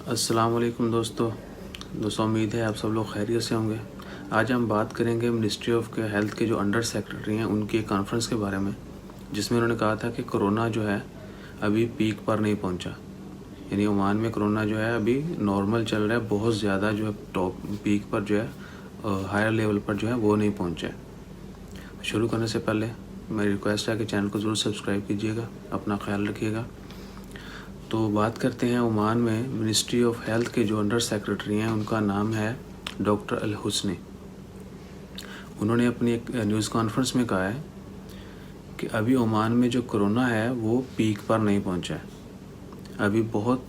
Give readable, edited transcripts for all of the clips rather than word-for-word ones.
السلام علیکم دوستو، امید ہے آپ سب لوگ خیریت سے ہوں گے۔ آج ہم بات کریں گے منسٹری آف ہیلتھ کے جو انڈر سیکرٹری ہیں ان کی ایک کانفرنس کے بارے میں، جس میں انہوں نے کہا تھا کہ کرونا جو ہے ابھی پیک پر نہیں پہنچا، یعنی عمان میں کرونا جو ہے ابھی نارمل چل رہا ہے، بہت زیادہ جو ہے ٹاپ پیک پر جو ہے ہائر لیول پر جو ہے وہ نہیں پہنچا ہے۔ شروع کرنے سے پہلے میری ریکویسٹ ہے کہ چینل کو ضرور سبسکرائب کیجیے گا، اپنا خیال رکھیے گا۔ تو بات کرتے ہیں عمان میں منسٹری آف ہیلتھ کے جو انڈر سیکرٹری ہیں ان کا نام ہے ڈاکٹر الحسنی۔ انہوں نے اپنی ایک نیوز کانفرنس میں کہا ہے کہ ابھی عمان میں جو کرونا ہے وہ پیک پر نہیں پہنچا ہے، ابھی بہت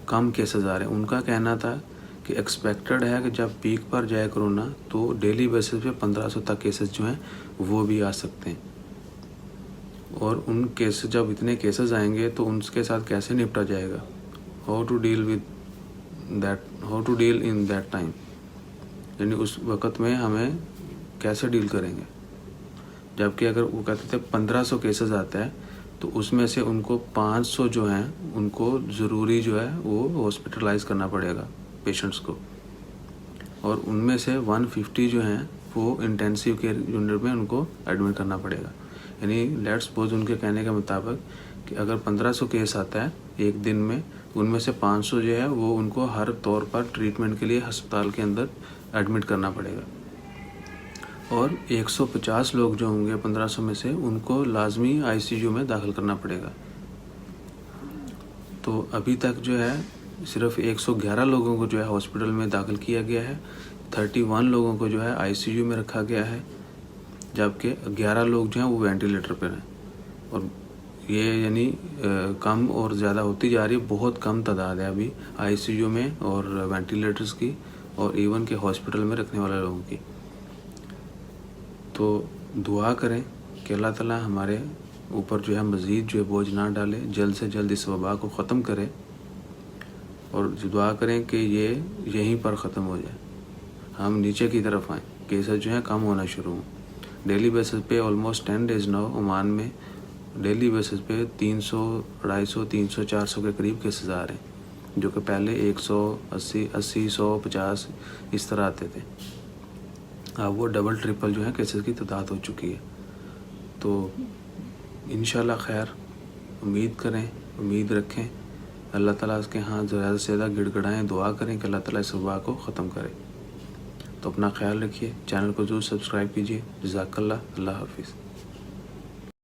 کم کیسز آ رہے ہیں۔ ان کا کہنا تھا کہ ایکسپیکٹڈ ہے کہ جب پیک پر جائے کرونا تو ڈیلی بیسس پہ 1500 تک کیسز جو ہیں وہ بھی آ سکتے ہیں، اور ان کیسز جب اتنے کیسز آئیں گے تو ان کے ساتھ کیسے نپٹا جائے گا، how to deal in that time, یعنی اس وقت میں ہمیں کیسے ڈیل کریں گے۔ جبکہ اگر وہ کہتے تھے 1500 کیسز آتا ہے تو اس میں سے ان کو 500 جو ہیں ان کو ضروری جو ہے وہ ہاسپٹلائز کرنا پڑے گا پیشنٹس کو، اور ان میں سے 150 جو ہیں وہ انٹینسیو کیئر یونٹ میں ان کو ایڈمٹ کرنا پڑے گا۔ یعنی لیٹس سپوز ان کے کہنے کے مطابق کہ اگر 1500 کیس آتا ہے ایک دن میں، ان میں سے 500 جو ہے وہ ان کو ہر طور پر ٹریٹمنٹ کے لیے ہسپتال کے اندر ایڈمٹ کرنا پڑے گا، اور 150 لوگ جو ہوں گے 1500 میں سے ان کو لازمی ICU میں داخل کرنا پڑے گا۔ تو ابھی تک جو ہے صرف 111 لوگوں کو جو ہے ہاسپٹل میں داخل کیا گیا ہے، 31 لوگوں کو جو ہے ICU میں رکھا گیا ہے، جبکہ 11 لوگ جو ہیں وہ وینٹیلیٹر پر ہیں، اور یہ یعنی کم اور زیادہ ہوتی جا رہی ہے۔ بہت کم تعداد ہے ابھی ICU میں اور وینٹیلیٹرز کی، اور ایون کہ ہاسپٹل میں رکھنے والے لوگوں کی۔ تو دعا کریں کہ اللہ تعالیٰ ہمارے اوپر جو ہے مزید جو ہے بوجھ نہ ڈالے، جلد سے جلد اس وبا کو ختم کرے، اور دعا کریں کہ یہ یہیں پر ختم ہو جائے، ہم نیچے کی طرف آئیں، کیسز جو ہیں کم ہونا شروع ہوں۔ ڈیلی بیسس پہ آلموسٹ 10 days نو عمان میں ڈیلی بیسس پہ 300، 250، 300، 400 کے قریب کیسز آ رہے ہیں، جو کہ پہلے 180، 80، 100، 50 اس طرح آتے تھے۔ اب وہ ڈبل ٹرپل جو ہے کیسز کی تعداد ہو چکی ہے۔ تو انشاءاللہ خیر، امید کریں، امید رکھیں، اللہ تعالیٰ اس کے ہاں زیادہ سے زیادہ گڑ گڑائیں، دعا کریں کہ اللہ تعالیٰ اس وبا کو ختم کرے۔ تو اپنا خیال رکھیے، چینل کو ضرور سبسکرائب کیجیے۔ جزاک اللہ، اللہ حافظ۔